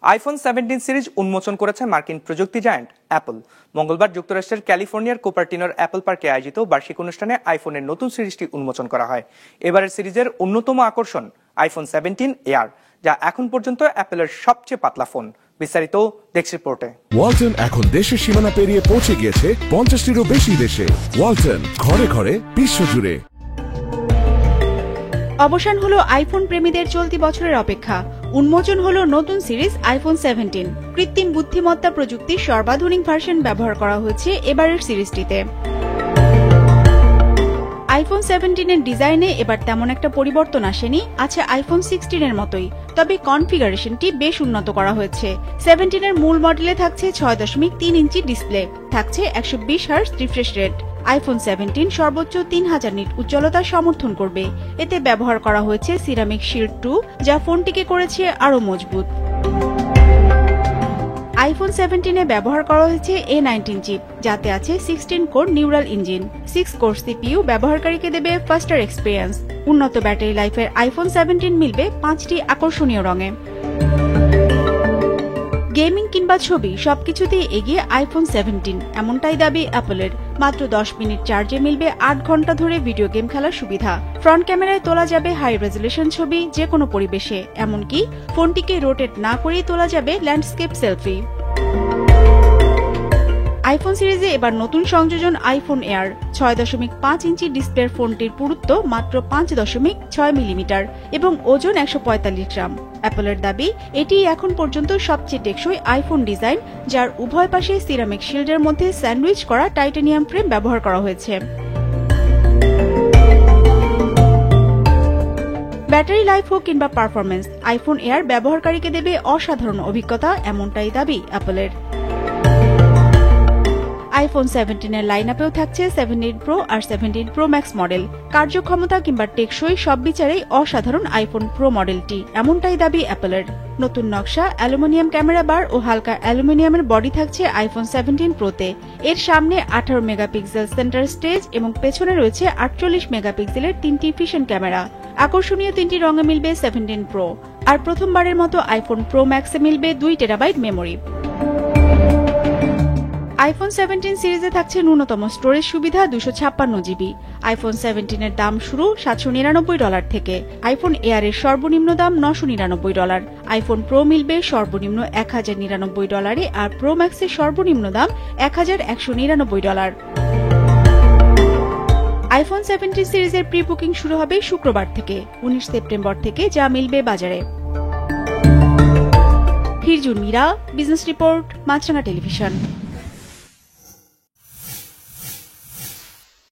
IPhone 17 series উন্মোচন করেছে মার্কিন প্রযুক্তি জায়ান্ট অ্যাপল। মঙ্গলবার যুক্তরাষ্ট্রের ক্যালিফোর্নিয়ার কুপারটিনোর অ্যাপল পার্কে আয়োজিত বার্ষিক অনুষ্ঠানে আইফোনের নতুন সিরিজটি উন্মোচন করা হয়। এবারের সিরিজের অন্যতম আকর্ষণ আইফোন 17 এয়ার, যা এখন পর্যন্ত অ্যাপলের সবচেয়ে পাতলা ফোন। বিস্তারিত ডেস্ক রিপোর্টে। ওয়ালটন এখন দেশের সীমানা পেরিয়ে পৌঁছে গিয়েছে 50টিরও বেশি দেশে। ওয়ালটন, ঘরে ঘরে বিশ্বজুড়ে। অবসান হলো আইফোন প্রেমীদের চলতি বছরের অপেক্ষা। উন্মোচন হলো নতুন সিরিজ আইফোন 17। কৃত্রিম বুদ্ধিমত্তা প্রযুক্তির সর্বাধুনিক ভার্সন ব্যবহার করা হয়েছে এবারের সিরিজটিতে। আইফোন 17 এর ডিজাইনে এবার তেমন একটা পরিবর্তন আসেনি, আছে আইফোন 16 এর মতোই, তবে কনফিগারেশনটি বেশ উন্নত করা হয়েছে। 17 এর মূল মডেলে থাকছে 6.3 ইঞ্চি ডিসপ্লে, থাকছে 120 হার্টজ রিফ্রেশ রেট। আইফোন 17 সর্বোচ্চ 3000 নিট উজ্জ্বলতা সমর্থন করবে। এতে ব্যবহার করা হয়েছে সিরামিক শিল্ড 2, যা ফোনটিকে করেছে আরও মজবুত। আইফোন 17 এ ব্যবহার করা হয়েছে A19 চিপ, যাতে আছে 16 core neural engine. 6 core CPU ব্যবহারকারীকে দেবে ফাস্টার এক্সপিরিয়েন্স। উন্নত ব্যাটারি লাইফের আইফোন 17 মিলবে 5টি আকর্ষণীয় রঙে। গেমিং কিংবা ছবি সবকিছুতেই এগিয়ে আইফোন 17, এমনটাই দাবি অ্যাপলের। মাত্র 10 মিনিট চার্জে মিলবে 8 ঘন্টা ধরে ভিডিও গেম খেলার সুবিধা। ফ্রন্ট ক্যামেরায় তোলা যাবে হাই রেজলিউশন ছবি যে কোনো পরিবেশে, এমনকি ফোনটিকে রোটেট না করেই তোলা যাবে ল্যান্ডস্কেপ সেলফি। আইফোন সিরিজে এবার নতুন সংযোজন আইফোন এয়ার। 6.5 ইঞ্চি ডিসপ্লের ফোনটির পুরুত্ব মাত্র 5.6 মিলিমিটার এবং ওজন 145 গ্রাম। অ্যাপলের দাবি, এটি এখন পর্যন্ত সবচেয়ে টেকসই আইফোন ডিজাইন, যার উভয় পাশে সিরামিক শিল্ডের মধ্যে স্যান্ডউইচ করা টাইটানিয়াম ফ্রেম ব্যবহার করা হয়েছে। ব্যাটারি লাইফ হোক কিংবা পারফরমেন্স, আইফোন এয়ার ব্যবহারকারীকে দেবে অসাধারণ অভিজ্ঞতা, এমনটাই দাবি অ্যাপলের। আইফোন 17 এর লাইন আপেও থাকছে 17 প্রো আর 17 প্রো ম্যাক্স মডেল। কার্যক্ষমতা কিংবা টেকসই সব বিচারেই অসাধারণ আইফোন প্রো মডেলটি, এমনটাই দাবি অ্যাপলের। নতুন নকশা, অ্যালুমিনিয়াম ক্যামেরা বার ও হালকা অ্যালুমিনিয়ামের বডি থাকছে আইফোন 17 প্রোতে। এর সামনে 18 মেগাপিক্সেল সেন্টার স্টেজ এবং পেছনে রয়েছে 48 মেগাপিক্সেলের 3টি ফিশন ক্যামেরা। আকর্ষণীয় 3টি রঙে মিলবে 17 প্রো, আর প্রথমবারের মতো আইফোন প্রো ম্যাক্সে মিলবে 2 টেরাবাইট মেমোরি। আইফোন 17 সিরিজে থাকছে ন্যূনতম স্টোরেজ সুবিধা 256 জিবি। আইফোন 17 এর দাম শুরু $799 থেকে। আইফোন এয়ারের সর্বনিম্ন দাম $999। আইফোন প্রো মিলবে সর্বনিম্ন $1099 আর প্রো ম্যাক্সের সর্বনিম্ন দাম $1199। আইফোন 17 সিরিজের প্রি বুকিং শুরু হবে শুক্রবার থেকে 19 সেপ্টেম্বর থেকে, যা মিলবে বাজারে। হিরজুন মীরা, বিজনেস রিপোর্ট, মাছরাঙা টেলিভিশন।